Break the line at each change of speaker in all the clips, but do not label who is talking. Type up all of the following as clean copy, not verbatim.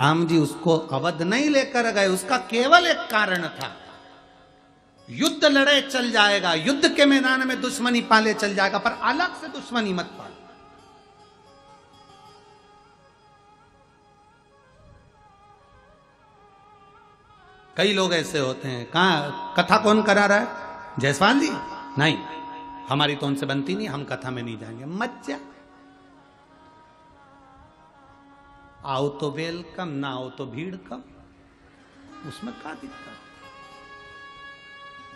राम जी उसको अवध नहीं लेकर गए, उसका केवल एक कारण था, युद्ध लड़े चल जाएगा, युद्ध के मैदान में दुश्मनी पाले चल जाएगा, पर अलग से दुश्मनी मत पालो। कई लोग ऐसे होते हैं, कहां कथा कौन करा रहा है? जायसवाल जी? नहीं, हमारी तो उनसे बनती नहीं, हम कथा में नहीं जाएंगे। मत जा, आओ तो वेलकम, ना आओ तो भीड़ कम। उसमें क्या दिक्कत,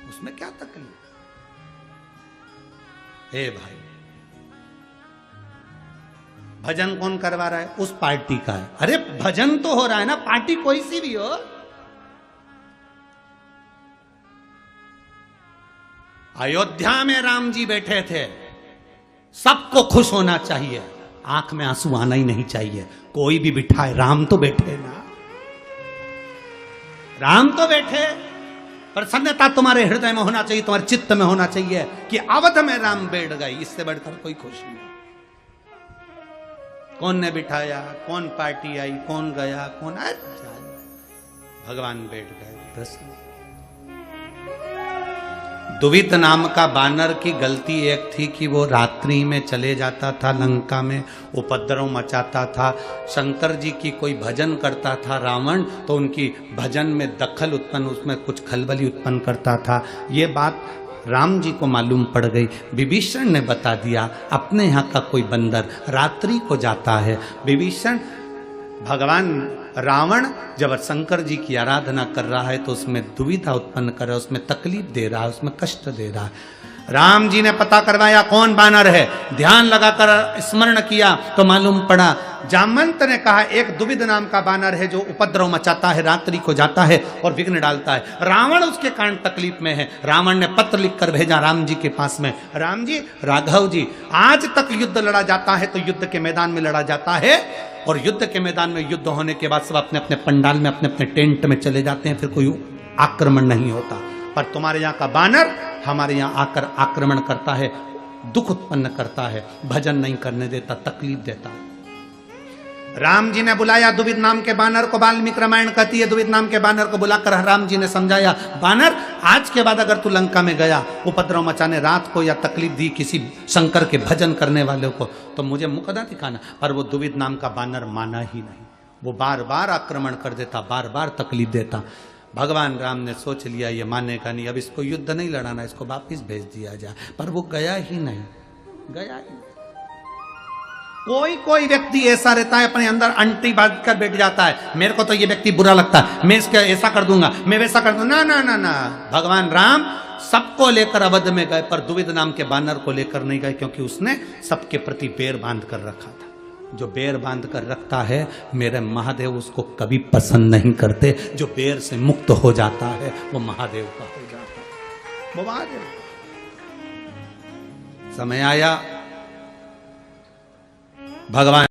उसमें क्या तकलीफ? हे भाई, भजन कौन करवा रहा है? उस पार्टी का है। अरे भजन तो हो रहा है ना, पार्टी कोई सी भी हो। अयोध्या में राम जी बैठे थे, सबको खुश होना चाहिए, आंख में आंसू आना ही नहीं चाहिए। कोई भी बिठाए, राम तो बैठे ना, राम तो बैठे। प्रसन्नता तुम्हारे हृदय में होना चाहिए, तुम्हारे चित्त में होना चाहिए कि अवध में राम बैठ गए। इससे बढ़कर कोई खुशी नहीं। कौन ने बिठाया, कौन पार्टी आई, कौन गया, कौन आया, भगवान बैठ गए प्रसन्न। दुवित नाम का बानर की गलती एक थी कि वो रात्रि में चले जाता था लंका में, उपद्रव मचाता था। शंकर जी की कोई भजन करता था रावण, तो उनकी भजन में दखल उत्पन्न, उसमें कुछ खलबली उत्पन्न करता था। ये बात राम जी को मालूम पड़ गई। विभीषण ने बता दिया, अपने यहाँ का कोई बंदर रात्रि को जाता है। विभीषण, भगवान रावण जब शंकर जी की आराधना कर रहा है तो उसमें दुविधा उत्पन्न कर रहा है, उसमें तकलीफ दे रहा है, उसमें कष्ट दे रहा है। राम जी ने पता करवाया कौन बानर है, ध्यान लगाकर स्मरण किया तो मालूम पड़ा, जामवंत ने कहा एक दुविध नाम का बानर है जो उपद्रव मचाता है, रात्रि को जाता है और विघ्न डालता है। रावण उसके कारण तकलीफ में है। रावण ने पत्र लिखकर भेजा राम जी के पास में, राम जी, राघव जी, आज तक युद्ध लड़ा जाता है तो युद्ध के मैदान में लड़ा जाता है, और युद्ध के मैदान में युद्ध होने के बाद सब अपने अपने पंडाल में, अपने अपने टेंट में चले जाते हैं, फिर कोई आक्रमण नहीं होता। पर तुम्हारे यहाँ का बानर हमारे यहाँ आकर आक्रमण करता है, दुख उत्पन्न करता है, भजन नहीं करने देता, तकलीफ देता है। राम जी ने बुलाया दुविध नाम के बानर को, वाल्मीकि रामायण कहती है दुविध नाम के बानर को बुलाकर राम जी ने समझाया, बानर आज के बाद अगर तू लंका में गया उपद्रव मचाने रात को, या तकलीफ दी किसी शंकर के भजन करने वाले को, तो मुझे मुकदा दिखाना। पर वो दुविध नाम का बानर माना ही नहीं, वो बार बार आक्रमण कर देता, बार बार तकलीफ देता। भगवान राम ने सोच लिया ये मानेगा नहीं, अब इसको युद्ध नहीं लड़ाना, इसको वापिस भेज दिया जाए। पर वो गया ही नहीं, गया ही नहीं। कोई कोई व्यक्ति ऐसा रहता है, अपने अंदर अंटी बांध कर बैठ जाता है, मेरे को तो ये व्यक्ति बुरा लगता है, मैं इसका ऐसा कर दूंगा, मैं वैसा कर दूंगा। ना ना ना ना, भगवान राम सबको लेकर अवध में गए, पर दुविध नाम के बानर को लेकर नहीं गए, क्योंकि उसने सबके प्रति बैर बांध कर रखा था। जो बैर बांध कर रखता है, मेरे महादेव उसको कभी पसंद नहीं करते। जो बैर से मुक्त हो जाता है वो महादेव का हो जाता है, वो महादेव। समय आया, भगवान